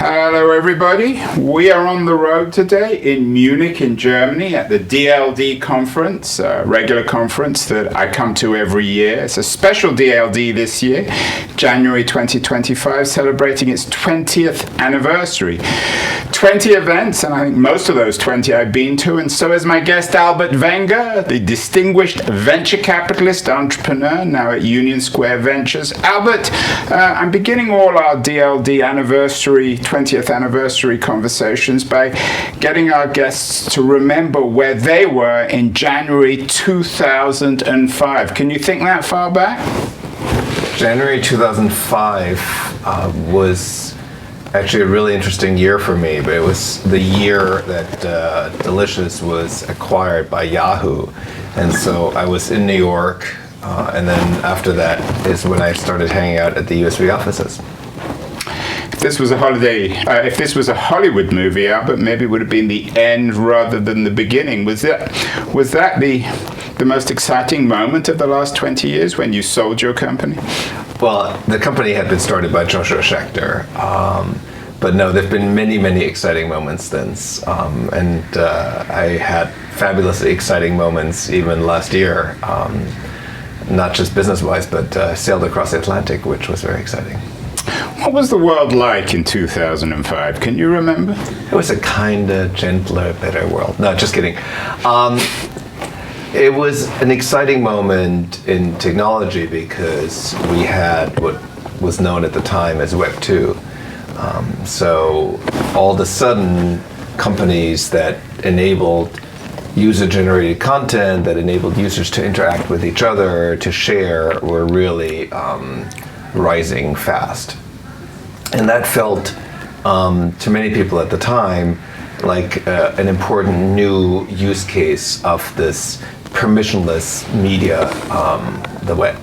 Hello everybody, we are on the road today in Munich in Germany at the DLD conference, a regular conference that I come to every year. It's a special DLD this year, January 2025, celebrating its 20th anniversary. 20 events, and I think most of those 20 I've been to, and so is my guest Albert Wenger, the distinguished venture capitalist entrepreneur now at Union Square Ventures. Albert, I'm beginning all our DLD anniversary 20th anniversary conversations by getting our guests to remember where they were in January 2005. Can you think that far back? January 2005 was actually a really interesting year for me, but it was the year that Delicious was acquired by Yahoo. And so I was in New York, and then after that is when I started hanging out at the USB offices. If this was a Hollywood movie, Albert, maybe it would have been the end rather than the beginning. Was that the most exciting moment of the last 20 years when you sold your company? Well, the company had been started by Joshua Schechter, but no, there've been many, many exciting moments since, and I had fabulously exciting moments even last year, not just business-wise, but sailed across the Atlantic, which was very exciting. What was the world like in 2005? Can you remember? It was a kinder, gentler, better world. No, just kidding. It was an exciting moment in technology because we had what was known at the time as Web 2. So all of a sudden, companies that enabled user-generated content, that enabled users to interact with each other, to share, were really rising fast. And that felt, to many people at the time, like an important new use case of this permissionless media, the web.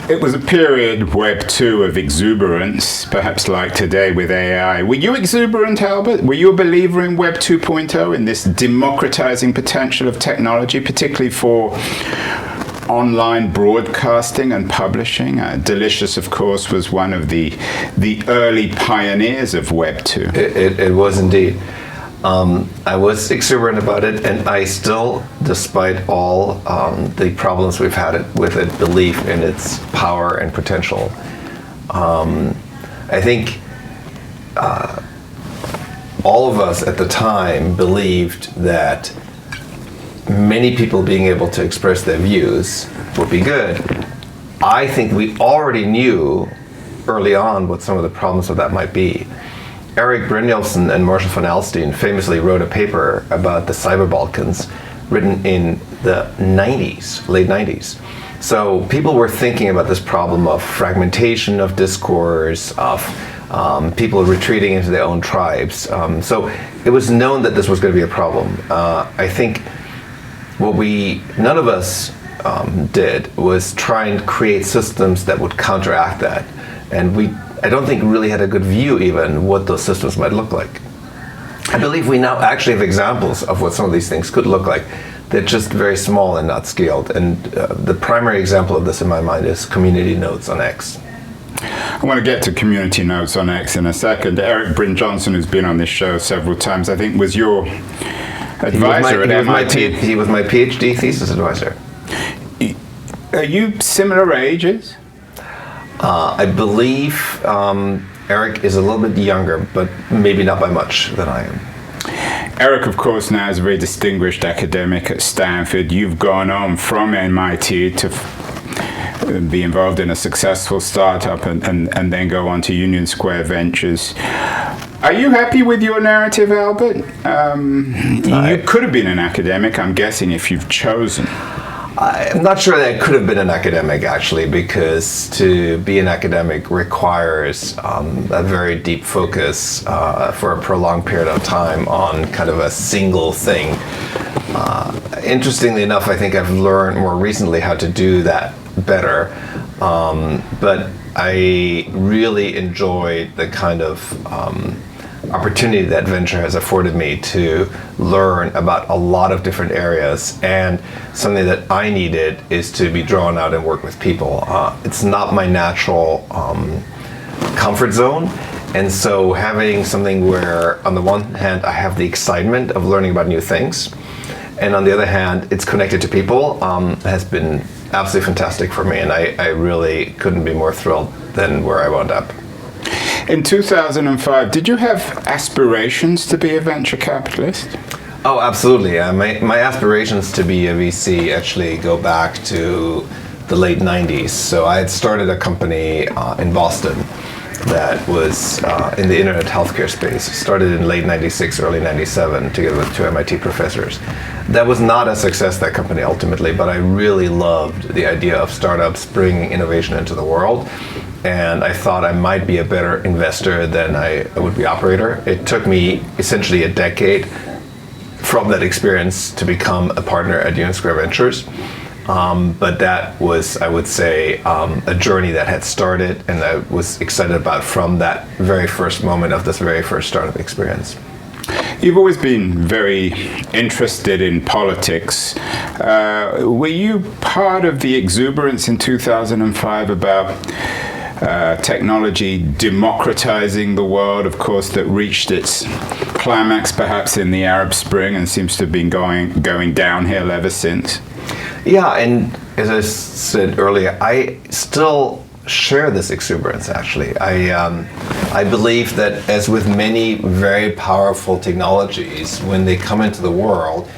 It was a period, Web 2, of exuberance, perhaps like today with AI. Were you exuberant, Albert? Were you a believer in Web 2.0, in this democratizing potential of technology, particularly for online broadcasting and publishing? Delicious, of course, was one of the early pioneers of Web 2. It was indeed. I was exuberant about it, and I still, despite all the problems we've had with it, believe in its power and potential. I think all of us at the time believed that many people being able to express their views would be good. I think we already knew early on what some of the problems of that might be. Erik Brynjolfsson and Marshall von Alstein famously wrote a paper about the Cyber Balkans written in the 90s, late 90s. So people were thinking about this problem of fragmentation of discourse, of people retreating into their own tribes. So it was known that this was going to be a problem. I think what none of us did was try and create systems that would counteract that. And I don't think really had a good view even what those systems might look like. I believe we now actually have examples of what some of these things could look like. They're just very small and not scaled. And the primary example of this in my mind is community nodes on X. I want to get to community nodes on X in a second. Erik Brynjolfsson, who's been on this show several times, I think was your advisor at MIT. He was my PhD thesis advisor. Are you similar ages? I believe Erik is a little bit younger, but maybe not by much than I am. Erik, of course, now is a very distinguished academic at Stanford. You've gone on from MIT to be involved in a successful startup and then go on to Union Square Ventures. Are you happy with your narrative, Albert? You could have been an academic, I'm guessing, if you've chosen. I'm not sure that I could have been an academic, actually, because to be an academic requires a very deep focus for a prolonged period of time on kind of a single thing. Interestingly enough, I think I've learned more recently how to do that better, but I really enjoyed the kind of opportunity that venture has afforded me to learn about a lot of different areas, and something that I needed is to be drawn out and work with people. It's not my natural comfort zone, And so having something where, on the one hand, I have the excitement of learning about new things, and on the other hand, it's connected to people, has been absolutely fantastic for me, and I really couldn't be more thrilled than where I wound up. In 2005, did you have aspirations to be a venture capitalist? Oh, absolutely. My aspirations to be a VC actually go back to the late 90s. So I had started a company in Boston that was in the internet healthcare space. Started in late 96, early 97, together with two MIT professors. That was not a success, that company, ultimately, but I really loved the idea of startups bringing innovation into the world. And I thought I might be a better investor than I would be operator. It took me essentially a decade from that experience to become a partner at Union Square Ventures. But that was, I would say, a journey that had started and I was excited about from that very first moment of this very first startup experience. You've always been very interested in politics. Were you part of the exuberance in 2005 about technology democratizing the world, of course, that reached its climax perhaps in the Arab Spring and seems to have been going downhill ever since? Yeah, and as I said earlier, I still share this exuberance, actually. I believe that, as with many very powerful technologies, when they come into the world,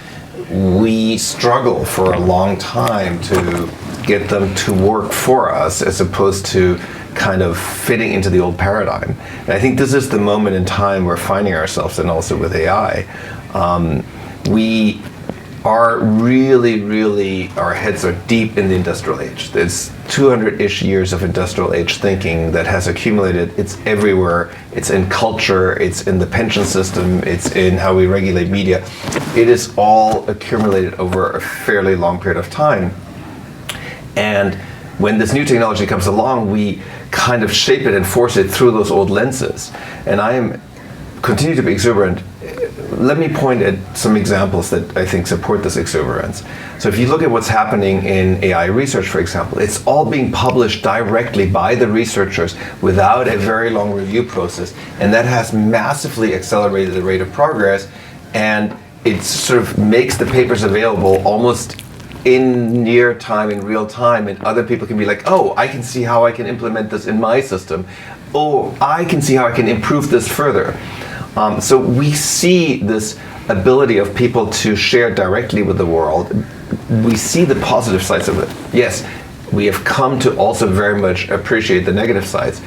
we struggle for a long time to get them to work for us as opposed to kind of fitting into the old paradigm. And I think this is the moment in time we're finding ourselves in, also with AI. We are really, our heads are deep in the industrial age. There's 200-ish years of industrial age thinking that has accumulated. It's everywhere. It's in culture, it's in the pension system, it's in how we regulate media. It is all accumulated over a fairly long period of time. And when this new technology comes along, we kind of shape it and force it through those old lenses. And I continue to be exuberant. Let me point at some examples that I think support this exuberance. So if you look at what's happening in AI research, for example, it's all being published directly by the researchers without a very long review process. And that has massively accelerated the rate of progress. And it sort of makes the papers available almost in near time, in real time, and other people can be like, oh, I can see how I can implement this in my system. Oh, I can see how I can improve this further. So we see this ability of people to share directly with the world. We see the positive sides of it. Yes, we have come to also very much appreciate the negative sides.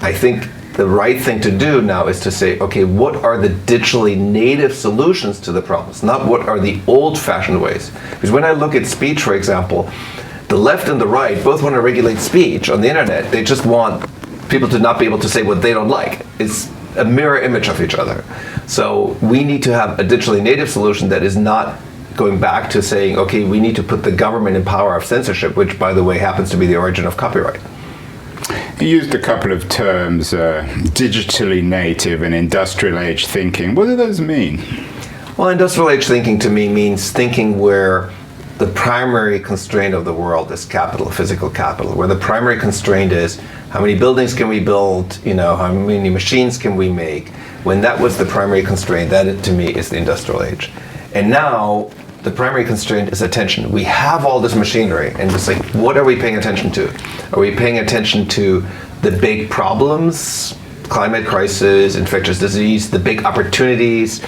I think the right thing to do now is to say, okay, what are the digitally native solutions to the problems, not what are the old-fashioned ways? Because when I look at speech, for example, the left and the right both want to regulate speech on the internet. They just want people to not be able to say what they don't like. It's a mirror image of each other. So we need to have a digitally native solution that is not going back to saying, okay, we need to put the government in power of censorship, which, by the way, happens to be the origin of copyright. You used a couple of terms, digitally native and industrial age thinking. What do those mean? Well, industrial age thinking to me means thinking where the primary constraint of the world is capital, physical capital, where the primary constraint is how many buildings can we build, how many machines can we make. When that was the primary constraint, that to me is the industrial age. And now the primary constraint is attention. We have all this machinery, and it's like, what are we paying attention to? Are we paying attention to the big problems, climate crisis, infectious disease, the big opportunities,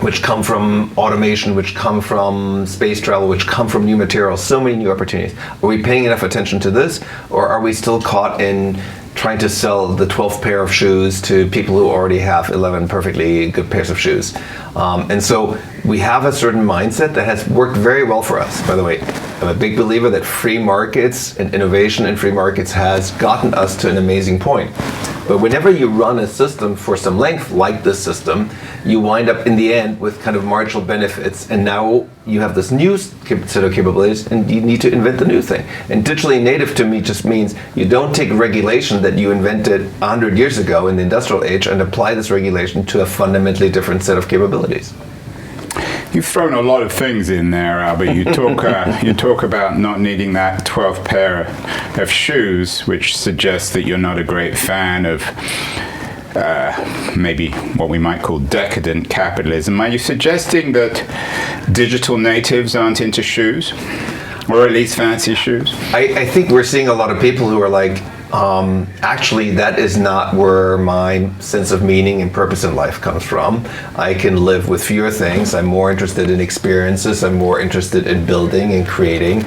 which come from automation, which come from space travel, which come from new materials, so many new opportunities. Are we paying enough attention to this, or are we still caught in trying to sell the 12th pair of shoes to people who already have 11 perfectly good pairs of shoes? And so we have a certain mindset that has worked very well for us. By the way, I'm a big believer that free markets and innovation in free markets has gotten us to an amazing point. But whenever you run a system for some length, like this system, you wind up in the end with kind of marginal benefits, and now you have this new set of capabilities, and you need to invent the new thing. And digitally native to me just means you don't take regulation that you invented 100 years ago in the industrial age and apply this regulation to a fundamentally different set of capabilities. You've thrown a lot of things in there, Albert. You talk about not needing that 12th pair of shoes, which suggests that you're not a great fan of maybe what we might call decadent capitalism. Are you suggesting that digital natives aren't into shoes? Or at least fancy shoes? I think we're seeing a lot of people who are like, actually, that is not where my sense of meaning and purpose in life comes from. I can live with fewer things. I'm more interested in experiences. I'm more interested in building and creating,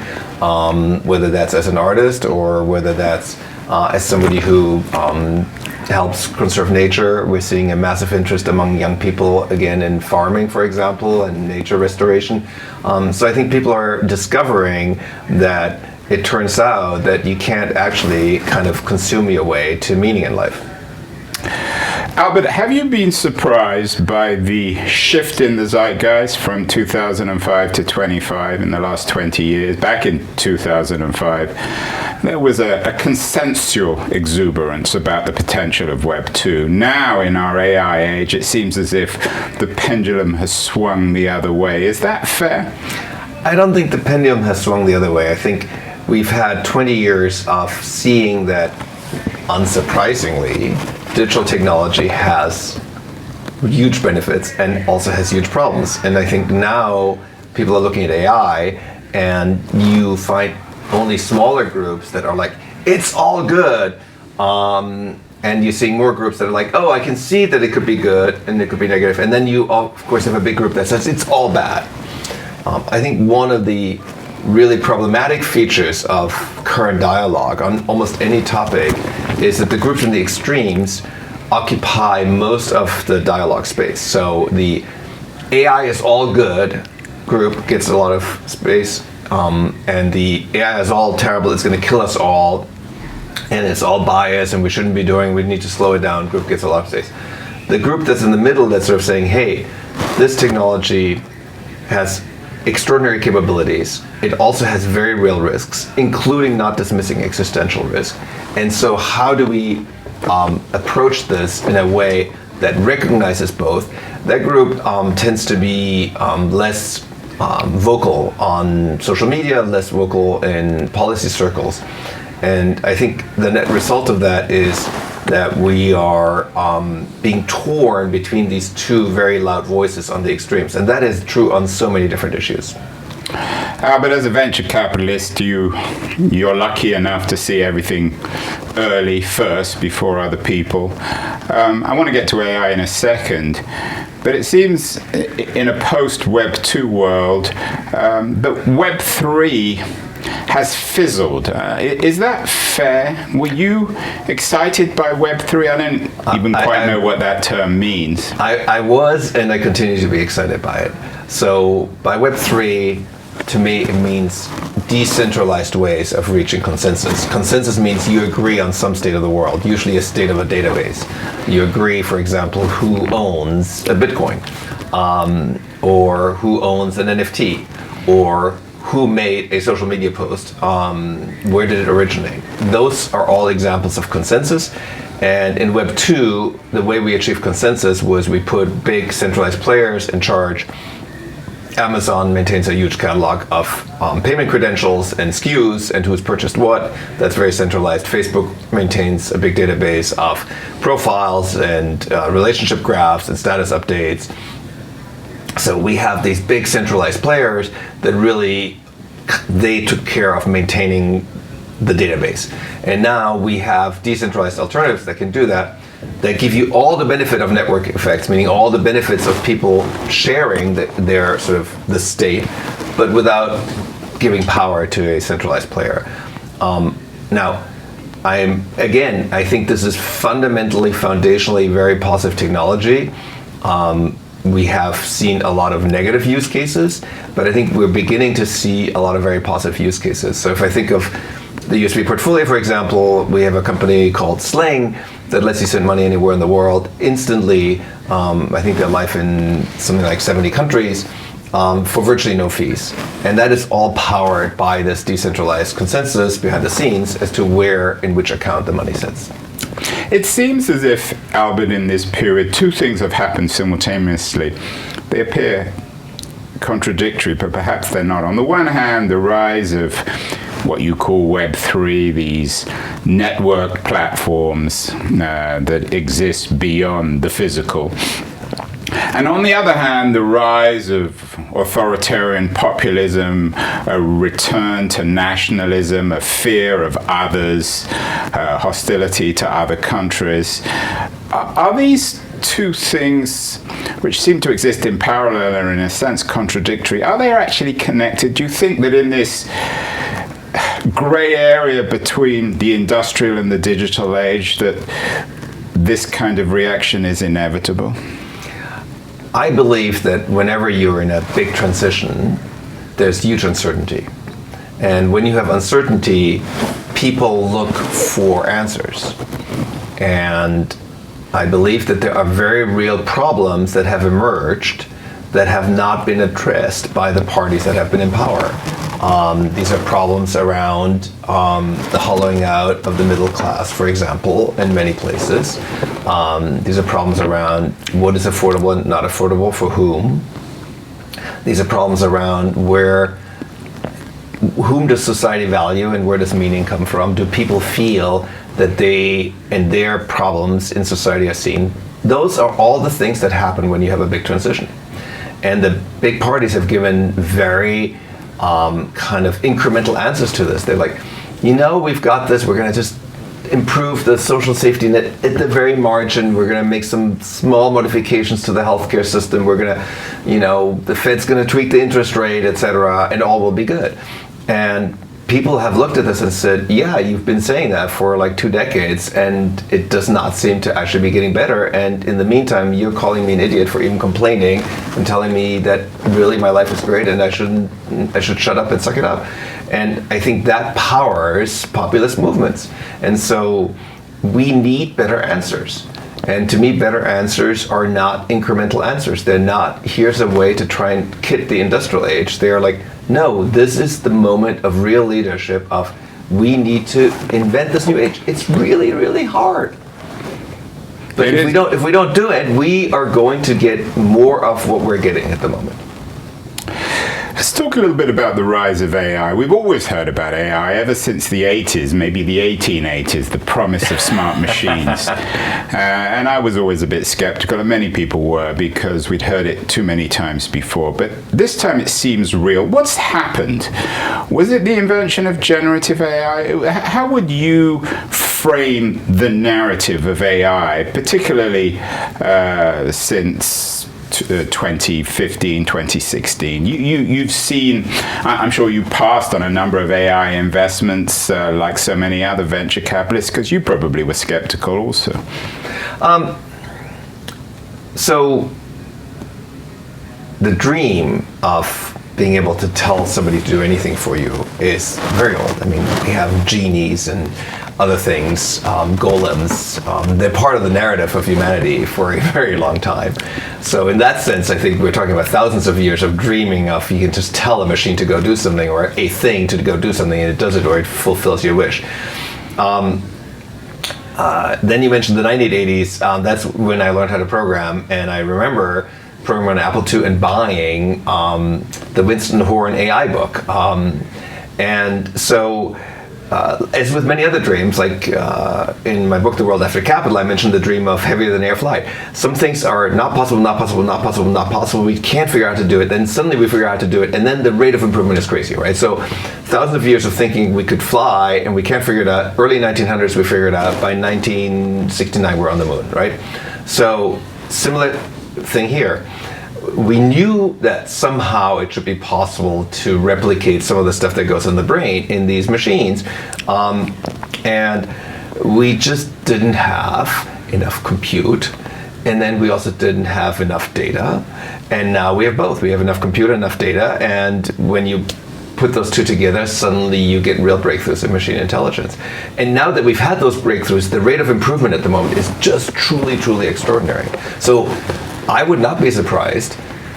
whether that's as an artist or whether that's as somebody who helps conserve nature. We're seeing a massive interest among young people, again, in farming, for example, and nature restoration. So I think people are discovering that it turns out that you can't actually kind of consume your way to meaning in life. Albert, have you been surprised by the shift in the zeitgeist from 2005 to 25 in the last 20 years? Back in 2005, there was a consensual exuberance about the potential of Web 2. Now, in our AI age, it seems as if the pendulum has swung the other way. Is that fair? I don't think the pendulum has swung the other way. I think we've had 20 years of seeing that, unsurprisingly, digital technology has huge benefits and also has huge problems. And I think now people are looking at AI and you find only smaller groups that are like, it's all good. And you're seeing more groups that are like, oh, I can see that it could be good and it could be negative. And then you, of course, have a big group that says it's all bad. I think one of the really problematic features of current dialogue on almost any topic is that the groups in the extremes occupy most of the dialogue space. So the AI is all good group gets a lot of space, and the AI is all terrible, it's going to kill us all, and it's all biased and we shouldn't be doing, we need to slow it down, group gets a lot of space. The group that's in the middle that's sort of saying, hey, this technology has extraordinary capabilities. It also has very real risks, including not dismissing existential risk. And so how do we approach this in a way that recognizes both? That group tends to be less vocal on social media, less vocal in policy circles. And I think the net result of that is that we are being torn between these two very loud voices on the extremes. And that is true on so many different issues. But as a venture capitalist, you're lucky enough to see everything early first before other people. I want to get to AI in a second, but it seems in a post-Web 2 world that Web 3 has fizzled. Is that fair? Were you excited by Web 3? I don't even quite know what that term means. I was, and I continue to be excited by it. So by Web 3, to me, it means decentralized ways of reaching consensus. Consensus means you agree on some state of the world, usually a state of a database. You agree, for example, who owns a Bitcoin, or who owns an NFT, or who made a social media post, where did it originate? Those are all examples of consensus. And in Web 2, the way we achieved consensus was we put big centralized players in charge. Amazon maintains a huge catalog of payment credentials and SKUs and who's purchased what. That's very centralized. Facebook maintains a big database of profiles and relationship graphs and status updates. So we have these big centralized players that really, they took care of maintaining the database. And now we have decentralized alternatives that can do that, that give you all the benefit of network effects, meaning all the benefits of people sharing their sort of the state, but without giving power to a centralized player. Now, I think this is fundamentally, foundationally very positive technology. We have seen a lot of negative use cases, but I think we're beginning to see a lot of very positive use cases. So if I think of the USB portfolio, for example, we have a company called Sling that lets you send money anywhere in the world instantly. I think they're live in something like 70 countries for virtually no fees. And that is all powered by this decentralized consensus behind the scenes as to where, in which account the money sits. It seems as if, Albert, in this period, two things have happened simultaneously. They appear contradictory, but perhaps they're not. On the one hand, the rise of what you call Web3, these network platforms that exist beyond the physical. And on the other hand, the rise of authoritarian populism, a return to nationalism, a fear of others, hostility to other countries. Are these two things, which seem to exist in parallel and in a sense contradictory, are they actually connected? Do you think that in this gray area between the industrial and the digital age that this kind of reaction is inevitable? I believe that whenever you're in a big transition, there's huge uncertainty. And when you have uncertainty, people look for answers. And I believe that there are very real problems that have emerged that have not been addressed by the parties that have been in power. These are problems around the hollowing out of the middle class, for example, in many places. These are problems around what is affordable and not affordable for whom. These are problems around whom does society value and where does meaning come from? Do people feel that they and their problems in society are seen? Those are all the things that happen when you have a big transition. And the big parties have given very kind of incremental answers to this. They're like, we've got this, we're going to just improve the social safety net at the very margin, we're going to make some small modifications to the healthcare system, we're going to, the Fed's going to tweak the interest rate, etc., and all will be good. And people have looked at this and said, yeah, you've been saying that for like 2 decades and it does not seem to actually be getting better. And in the meantime, you're calling me an idiot for even complaining and telling me that really my life is great and I should shut up and suck it up. And I think that powers populist movements. And so we need better answers. And to me, better answers are not incremental answers. They're not, here's a way to try and kit the industrial age. They are like, no, this is the moment of real leadership of we need to invent this new age. It's really, really hard. But if we don't do it, we are going to get more of what we're getting at the moment. Let's talk a little bit about the rise of AI. We've always heard about AI ever since the 80s, maybe the 1880s, the promise of smart machines. And I was always a bit skeptical, and many people were, because we'd heard it too many times before. But this time it seems real. What's happened? Was it the invention of generative AI? How would you frame the narrative of AI, particularly since 2015, 2016. You've seen, I'm sure you passed on a number of AI investments like so many other venture capitalists, because you probably were skeptical also. So the dream of being able to tell somebody to do anything for you is very old. I mean, we have genies and other things, golems. They're part of the narrative of humanity for a very long time. So in that sense, I think we're talking about thousands of years of dreaming of you can just tell a machine to go do something or a thing to go do something and it does it or it fulfills your wish. Then you mentioned the 1980s. That's when I learned how to program, and I remember programming on Apple II and buying the Winston Horn AI book. And so, as with many other dreams, like in my book, The World After Capital, I mentioned the dream of heavier than air flight. Some things are not possible, not possible, not possible, not possible. We can't figure out how to do it. Then suddenly we figure out how to do it. And then the rate of improvement is crazy, right? So thousands of years of thinking we could fly and we can't figure it out. Early 1900s, we figured it out. By 1969, we're on the moon, right? So similar thing here. We knew that somehow it should be possible to replicate some of the stuff that goes in the brain in these machines. And we just didn't have enough compute. And then we also didn't have enough data. And now we have both. We have enough compute, enough data. And when you put those two together, suddenly you get real breakthroughs in machine intelligence. And now that we've had those breakthroughs, the rate of improvement at the moment is just truly, truly extraordinary. So I would not be surprised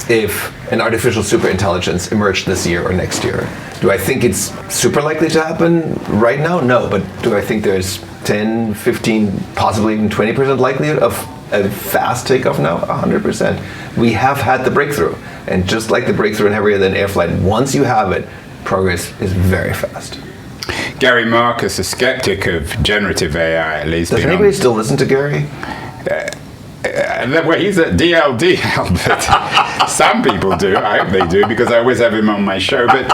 if an artificial superintelligence emerged this year or next year. Do I think it's super likely to happen right now? No, but do I think there's 10, 15, possibly even 20% likelihood of a fast takeoff now? 100%. We have had the breakthrough. And just like the breakthrough in heavier than air flight, once you have it, progress is very fast. Gary Marcus, a skeptic of generative AI, at least. Does anybody still listen to Gary? Well, he's at DLD, Albert. Some people do. I hope they do, because I always have him on my show. But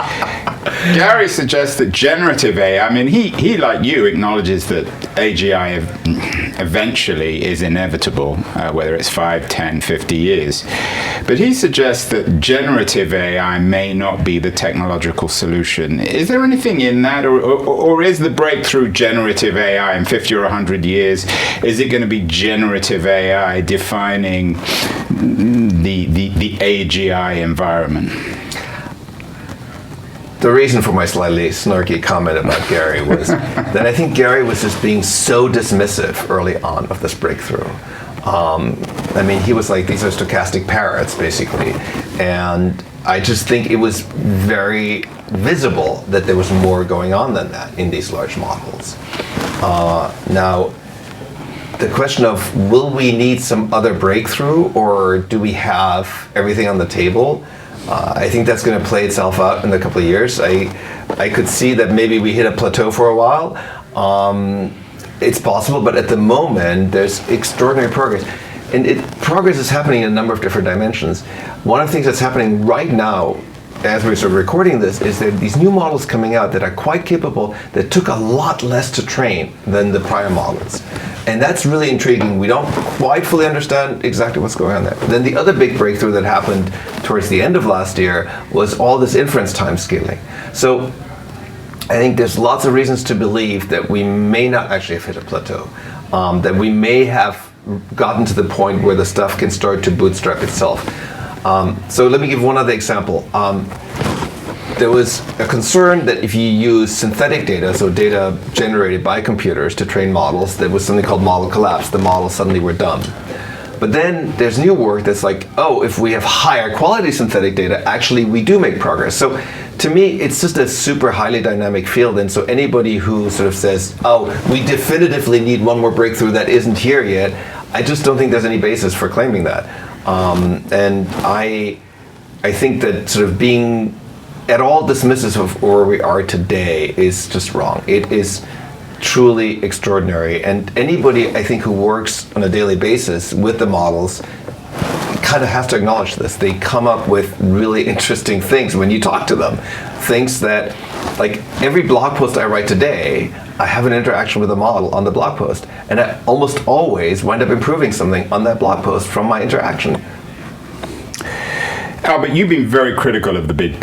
Gary suggests that generative AI, I mean, he like you, acknowledges that AGI eventually is inevitable, whether it's 5, 10, 50 years. But he suggests that generative AI may not be the technological solution. Is there anything in that? Or is the breakthrough generative AI in 50 or 100 years, is it going to be generative AI defining the AGI environment? The reason for my slightly snarky comment about Gary was that I think Gary was just being so dismissive early on of this breakthrough. I mean, he was like, these are stochastic parrots, basically. And I just think it was very visible that there was more going on than that in these large models. Now, the question of, will we need some other breakthrough, or do we have everything on the table? I think that's going to play itself out in a couple of years. I could see that maybe we hit a plateau for a while. It's possible, but at the moment, there's extraordinary progress. And progress is happening in a number of different dimensions. One of the things that's happening right now, as we're sort of recording this, is that these new models coming out that are quite capable, that took a lot less to train than the prior models. And that's really intriguing. We don't quite fully understand exactly what's going on there. Then the other big breakthrough that happened towards the end of last year was all this inference time scaling. So I think there's lots of reasons to believe that we may not actually have hit a plateau, that we may have gotten to the point where the stuff can start to bootstrap itself. So let me give one other example. There was a concern that if you use synthetic data, so data generated by computers to train models, there was something called model collapse. The models suddenly were dumb. But then there's new work that's like, oh, if we have higher quality synthetic data, actually we do make progress. So to me, it's just a super highly dynamic field. And so anybody who sort of says, oh, we definitively need one more breakthrough that isn't here yet, I just don't think there's any basis for claiming that. And I think that sort of being at all dismissive of where we are today is just wrong. It is truly extraordinary. And anybody, I think, who works on a daily basis with the models kind of has to acknowledge this. They come up with really interesting things when you talk to them. Things that, like every blog post I write today, I have an interaction with a model on the blog post. And I almost always wind up improving something on that blog post from my interaction. Albert, you've been very critical of the big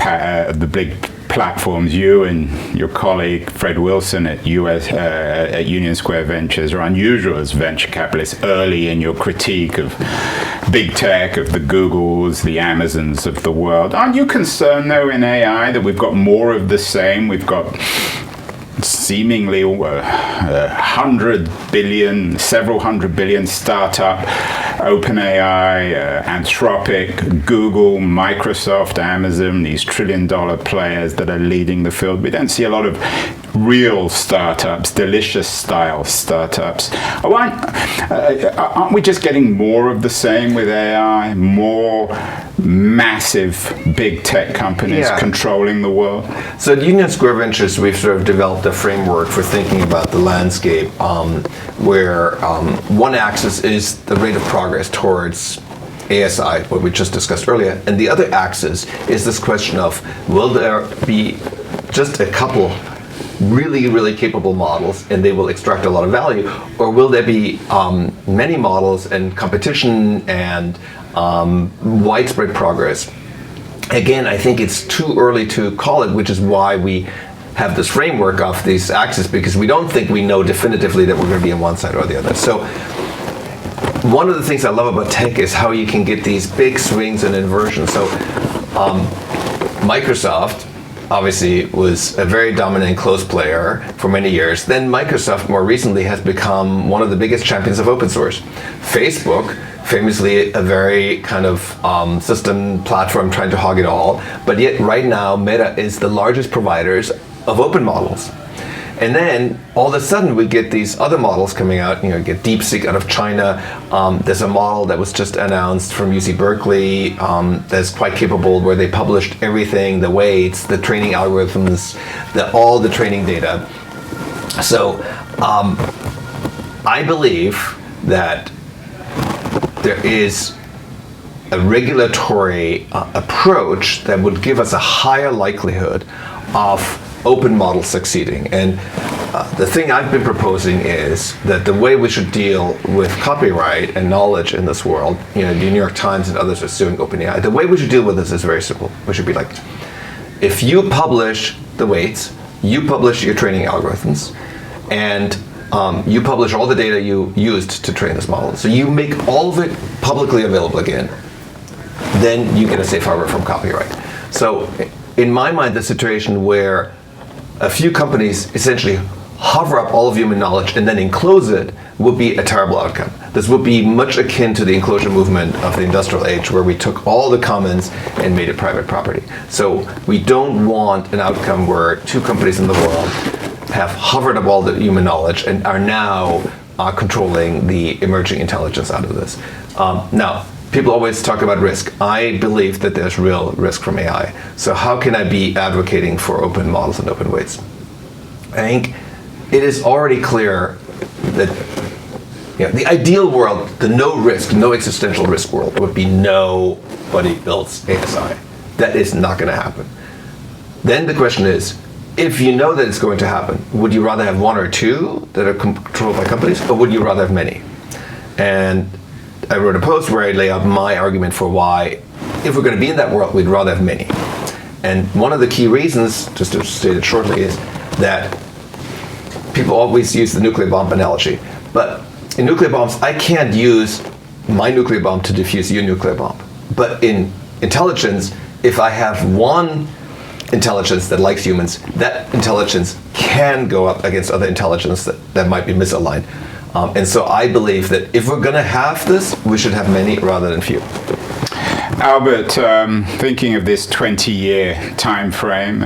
platforms. You and your colleague Fred Wilson at Union Square Ventures are unusual as venture capitalists early in your critique of big tech, of the Googles, the Amazons of the world. Aren't you concerned, though, in AI that we've got more of the same? We've got seemingly 100 billion, several hundred billion startup, OpenAI, Anthropic, Google, Microsoft, Amazon, these trillion-dollar players that are leading the field. We don't see a lot of real startups, delicious style startups. Aren't we just getting more of the same with AI? More massive big tech companies controlling the world? So at Union Square Ventures, we've sort of developed a framework for thinking about the landscape where one axis is the rate of progress towards ASI, what we just discussed earlier, and the other axis is this question of, will there be just a couple really, really capable models and they will extract a lot of value, or will there be many models and competition and widespread progress? Again, I think it's too early to call it, which is why we have this framework of these axes, because we don't think we know definitively that we're going to be on one side or the other. So one of the things I love about tech is how you can get these big swings and inversions. So Microsoft obviously was a very dominant close player for many years. Then Microsoft more recently has become one of the biggest champions of open source. Facebook, famously a very kind of system platform trying to hog it all, but yet right now Meta is the largest providers of open models. And then all of a sudden we get these other models coming out. You get DeepSeek out of China. There's a model that was just announced from UC Berkeley that's quite capable, where they published everything, the weights, the training algorithms, all the training data. So I believe that there is a regulatory approach that would give us a higher likelihood of open models succeeding. And the thing I've been proposing is that the way we should deal with copyright and knowledge in this world, the New York Times and others are suing OpenAI, the way we should deal with this is very simple. We should be like, if you publish the weights, you publish your training algorithms, and you publish all the data you used to train this model, so you make all of it publicly available again, then you get a safe harbor from copyright. So in my mind, the situation where a few companies essentially hover up all of human knowledge and then enclose it would be a terrible outcome. This would be much akin to the enclosure movement of the industrial age, where we took all the commons and made it private property. So we don't want an outcome where two companies in the world have hovered up all the human knowledge and are now controlling the emerging intelligence out of this. Now, people always talk about risk. I believe that there's real risk from AI. So how can I be advocating for open models and open weights? I think it is already clear that the ideal world, the no risk, no existential risk world, would be nobody builds ASI. That is not going to happen. Then the question is, if you know that it's going to happen, would you rather have one or two that are controlled by companies, or would you rather have many? And I wrote a post where I lay out my argument for why, if we're going to be in that world, we'd rather have many. And one of the key reasons, just to state it shortly, is that people always use the nuclear bomb analogy. But in nuclear bombs, I can't use my nuclear bomb to defuse your nuclear bomb. But in intelligence, if I have one intelligence that likes humans, that intelligence can go up against other intelligence that might be misaligned. And so I believe that if we're going to have this, we should have many rather than few. Albert, thinking of this 20-year time frame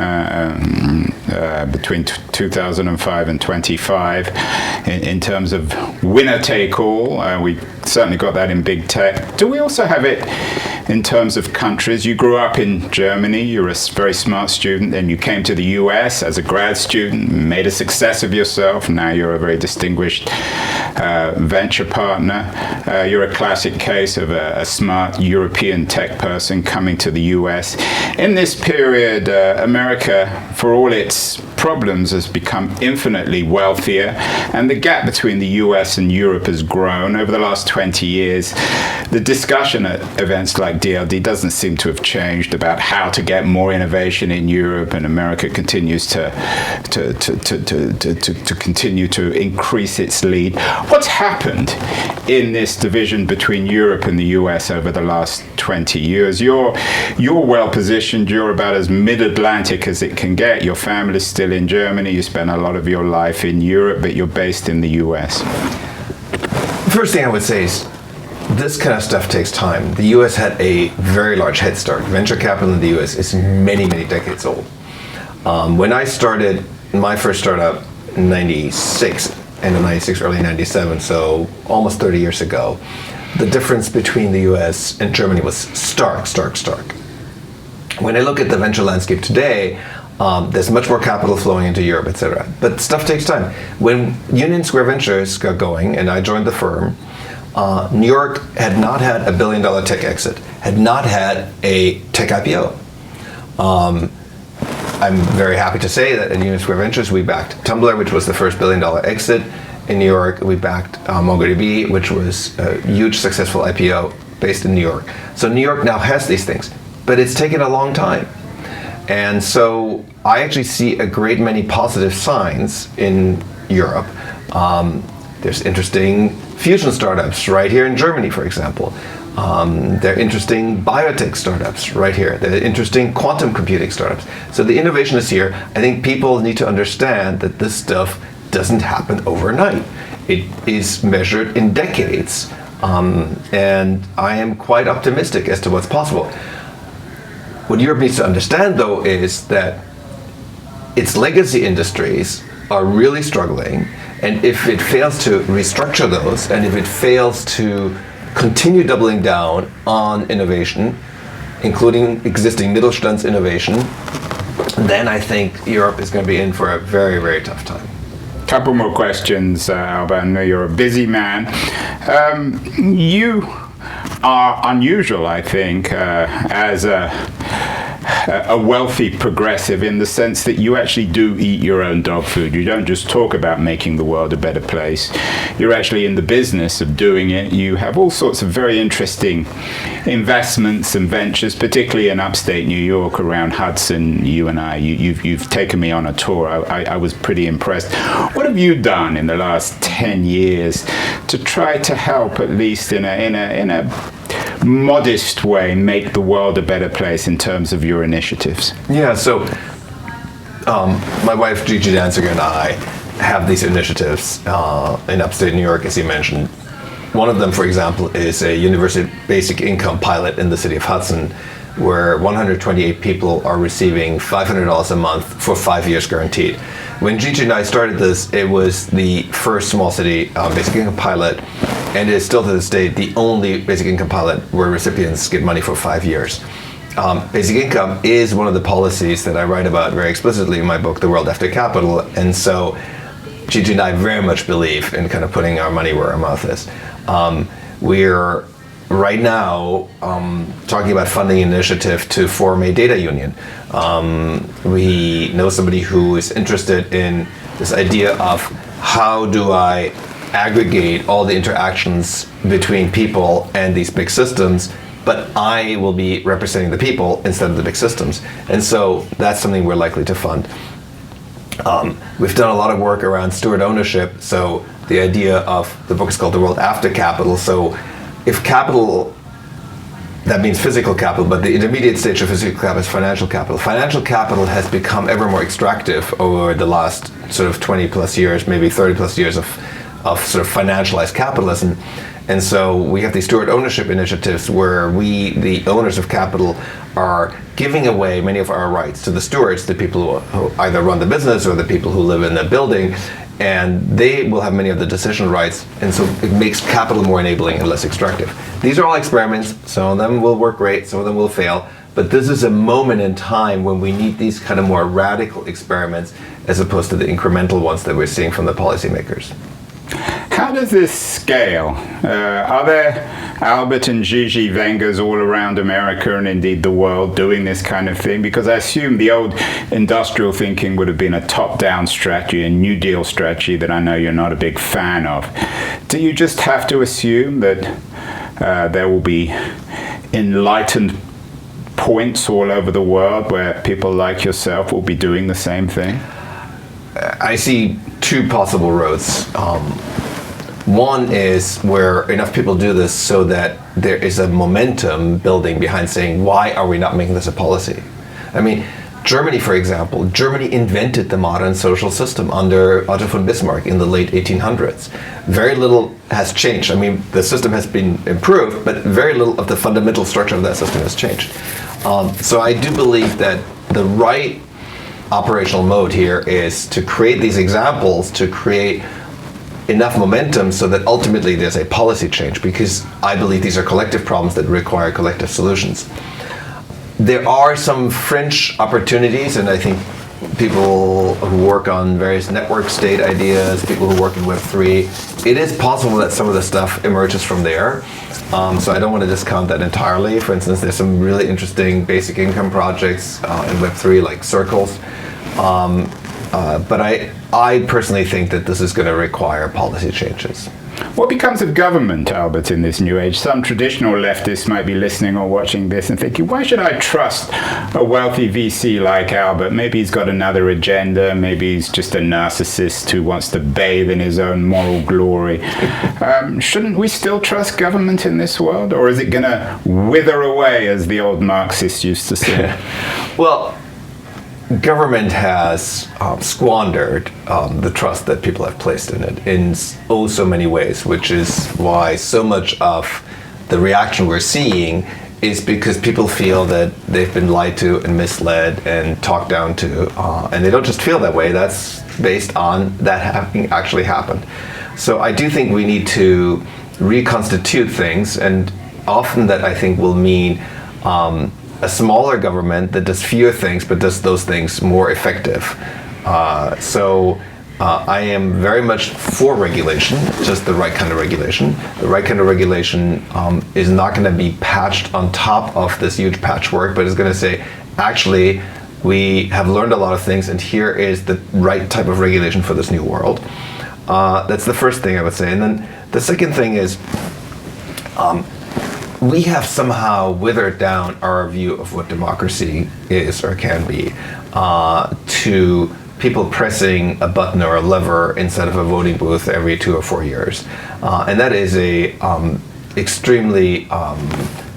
between 2005 and 25, in terms of winner take all, we certainly got that in big tech. Do we also have it in terms of countries? You grew up in Germany, you were a very smart student, then you came to the US as a grad student, made a success of yourself, now you're a very distinguished venture partner. You're a classic case of a smart European tech person coming to the US. In this period, America, for all its problems, has become infinitely wealthier, and the gap between the US and Europe has grown over the last 20 years. The discussion at events like DLD doesn't seem to have changed about how to get more innovation in Europe, and America continues to continue to increase its lead. What's happened in this division between Europe and the US over the last 20 years? You're well positioned. You're about as mid-Atlantic as it can get. Your family's still in Germany. You spent a lot of your life in Europe, but you're based in the US. First thing I would say is, this kind of stuff takes time. The US had a very large head start. Venture capital in the US is many, many decades old. When I started my first startup in 96, end of 96, early 97, so almost 30 years ago, the difference between the US and Germany was stark. When I look at the venture landscape today, there's much more capital flowing into Europe, etc. But stuff takes time. When Union Square Ventures got going and I joined the firm, New York had not had a $1 billion tech exit, had not had a tech IPO. I'm very happy to say that at Union Square Ventures we backed Tumblr, which was the first $1 billion exit. In New York, we backed MongoDB, which was a huge successful IPO based in New York. So New York now has these things, but it's taken a long time. And so I actually see a great many positive signs in Europe. There's interesting fusion startups right here in Germany, for example. There are interesting biotech startups right here. There are interesting quantum computing startups. So the innovation is here. I think people need to understand that this stuff doesn't happen overnight. It is measured in decades. And I am quite optimistic as to what's possible. What Europe needs to understand, though, is that its legacy industries are really struggling, and if it fails to restructure those, and if it fails to continue doubling down on innovation, including existing Mittelstands innovation, then I think Europe is going to be in for a very, very tough time. Couple more questions, Albert. I know you're a busy man. You are unusual, I think, as a wealthy progressive, in the sense that you actually do eat your own dog food. You don't just talk about making the world a better place. You're actually in the business of doing it. You have all sorts of very interesting investments and ventures, particularly in upstate New York around Hudson. You and you've taken me on a tour. I was pretty impressed. What have you done in the last 10 years to try to help, at least in a modest way, make the world a better place in terms of your initiatives? Yeah, so my wife Gigi Danziger and I have these initiatives in upstate New York, as you mentioned. One of them, for example, is a universal basic income pilot in the city of Hudson, where 128 people are receiving $500 a month for 5 years guaranteed. When Gigi and I started this, it was the first small city basic income pilot, and it is still to this day the only basic income pilot where recipients get money for 5 years. Basic income is one of the policies that I write about very explicitly in my book, The World After Capital, and so Gigi and I very much believe in kind of putting our money where our mouth is. We're right now talking about funding an initiative to form a data union. We know somebody who is interested in this idea of how do I aggregate all the interactions between people and these big systems, but I will be representing the people instead of the big systems. And so that's something we're likely to fund. We've done a lot of work around steward ownership. So the idea of the book is called The World After Capital. So if capital, that means physical capital, but the intermediate stage of physical capital is financial capital. Financial capital has become ever more extractive over the last sort of 20 plus years, maybe 30 plus years of sort of financialized capitalism. And so we have these steward ownership initiatives where we, the owners of capital, are giving away many of our rights to the stewards, the people who either run the business or the people who live in the building, and they will have many of the decision rights, and so it makes capital more enabling and less extractive. These are all experiments. Some of them will work great, some of them will fail, but this is a moment in time when we need these kind of more radical experiments as opposed to the incremental ones that we're seeing from the policymakers. How does this scale? Are there Albert and Gigi Wengers all around America and indeed the world doing this kind of thing? Because I assume the old industrial thinking would have been a top-down strategy, a New Deal strategy that I know you're not a big fan of. Do you just have to assume that there will be enlightened points all over the world where people like yourself will be doing the same thing? I see two possible roads. One is where enough people do this so that there is a momentum building behind saying, why are we not making this a policy? I mean, Germany, for example, Germany invented the modern social system under Otto von Bismarck in the late 1800s. Very little has changed. I mean, the system has been improved, but very little of the fundamental structure of that system has changed. So I do believe that the right operational mode here is to create these examples, to create enough momentum so that ultimately there's a policy change, because I believe these are collective problems that require collective solutions. There are some fringe opportunities, and I think people who work on various network state ideas, people who work in Web3, it is possible that some of the stuff emerges from there. So I don't want to discount that entirely. For instance, there's some really interesting basic income projects in Web3 like Circles. But I personally think that this is going to require policy changes. What becomes of government, Albert, in this new age? Some traditional leftists might be listening or watching this and thinking, why should I trust a wealthy VC like Albert? Maybe he's got another agenda. Maybe he's just a narcissist who wants to bathe in his own moral glory. Shouldn't we still trust government in this world? Or is it going to wither away, as the old Marxists used to say? Well, government has squandered the trust that people have placed in it in so many ways, which is why so much of the reaction we're seeing is because people feel that they've been lied to and misled and talked down to, and they don't just feel that way. That's based on that having actually happened. So I do think we need to reconstitute things, and often that I think will mean a smaller government that does fewer things but does those things more effective. I am very much for regulation, just the right kind of regulation. The right kind of regulation is not going to be patched on top of this huge patchwork, but is going to say, actually, we have learned a lot of things, and here is the right type of regulation for this new world. That's the first thing I would say. And then the second thing is, we have somehow withered down our view of what democracy is or can be to people pressing a button or a lever inside of a voting booth every 2 or 4 years. And that is a extremely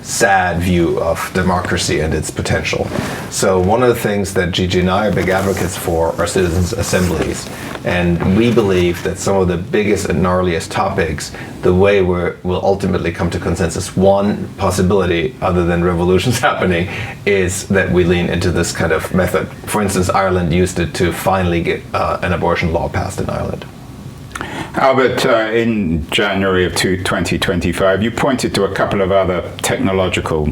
sad view of democracy and its potential. So one of the things that Gigi and I are big advocates for are citizens' assemblies. And we believe that some of the biggest and gnarliest topics, the way we'll ultimately come to consensus, one possibility other than revolutions happening, is that we lean into this kind of method. For instance, Ireland used it to finally get an abortion law passed in Ireland. Albert, in January of 2025, you pointed to a couple of other technological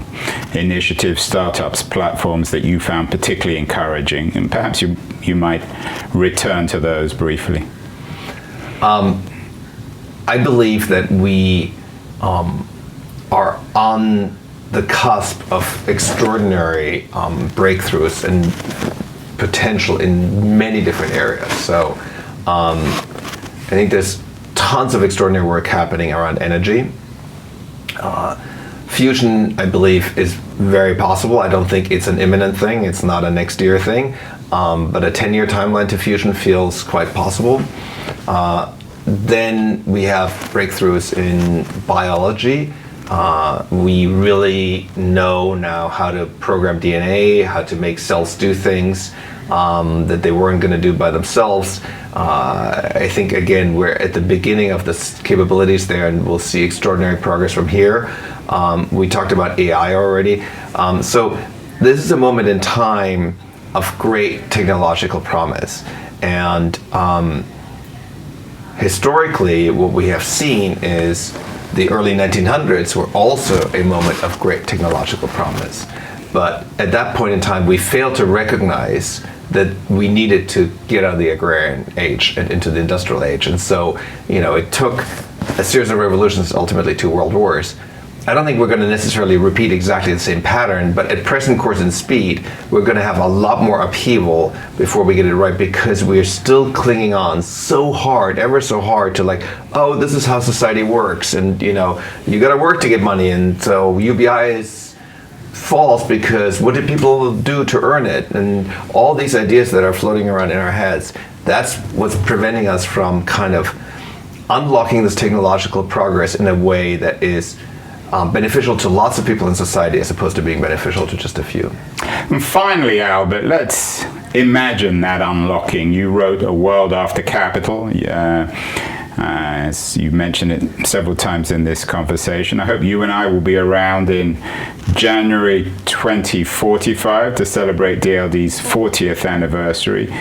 initiatives, startups, platforms that you found particularly encouraging, and perhaps you might return to those briefly. I believe that we are on the cusp of extraordinary breakthroughs and potential in many different areas. So I think there's tons of extraordinary work happening around energy. Fusion, I believe, is very possible. I don't think it's an imminent thing. It's not a next year thing. But a 10-year timeline to fusion feels quite possible. Then we have breakthroughs in biology. We really know now how to program DNA, how to make cells do things that they weren't going to do by themselves. I think, again, we're at the beginning of the capabilities there, and we'll see extraordinary progress from here. We talked about AI already. So this is a moment in time of great technological promise. And historically, what we have seen is the early 1900s were also a moment of great technological promise. But at that point in time, we failed to recognize that we needed to get out of the agrarian age and into the industrial age. And so, it took a series of revolutions, ultimately 2 world wars. I don't think we're going to necessarily repeat exactly the same pattern, but at present course and speed, we're going to have a lot more upheaval before we get it right, because we're still clinging on so hard, ever so hard, to oh, this is how society works, and you got to work to get money, and so UBI is false because what did people do to earn it? And all these ideas that are floating around in our heads, that's what's preventing us from kind of unlocking this technological progress in a way that is beneficial to lots of people in society as opposed to being beneficial to just a few. And finally, Albert, let's imagine that unlocking. You wrote A World After Capital. As you mentioned it several times in this conversation. I hope you and I will be around in January 2045 to celebrate DLD's 40th anniversary.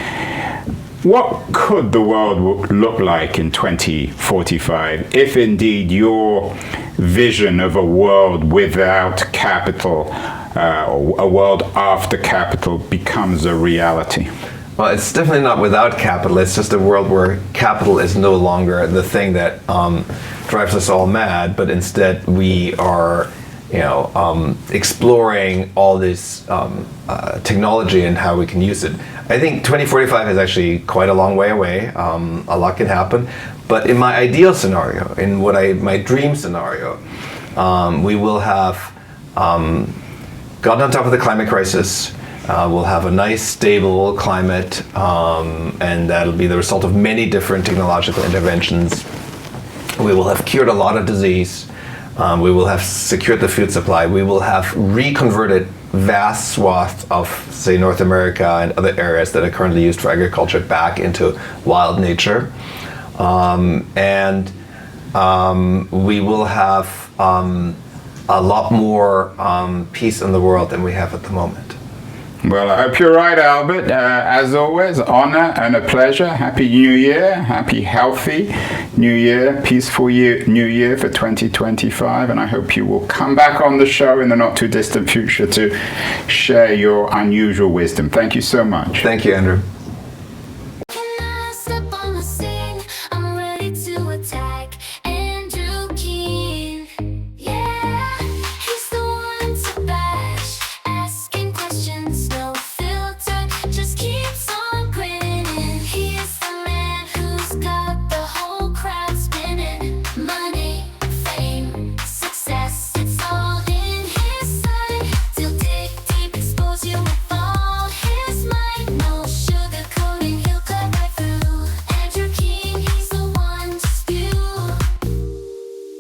What could the world look like in 2045 if indeed your vision of a world without capital or a world after capital becomes a reality? Well, it's definitely not without capital. It's just a world where capital is no longer the thing that drives us all mad, but instead we are, exploring all this technology and how we can use it. I think 2045 is actually quite a long way away. A lot can happen, but in my ideal scenario, in my dream scenario, we will have gotten on top of the climate crisis. We'll have a nice, stable climate, and that'll be the result of many different technological interventions. We will have cured a lot of disease. We will have secured the food supply. We will have reconverted vast swaths of, say, North America and other areas that are currently used for agriculture back into wild nature. And we will have a lot more peace in the world than we have at the moment. Well, I hope you're right, Albert. As always, honor and a pleasure. Happy New Year. Happy, healthy New Year. Peaceful New Year for 2025. And I hope you will come back on the show in the not too distant future to share your unusual wisdom. Thank you so much. Thank you, Andrew.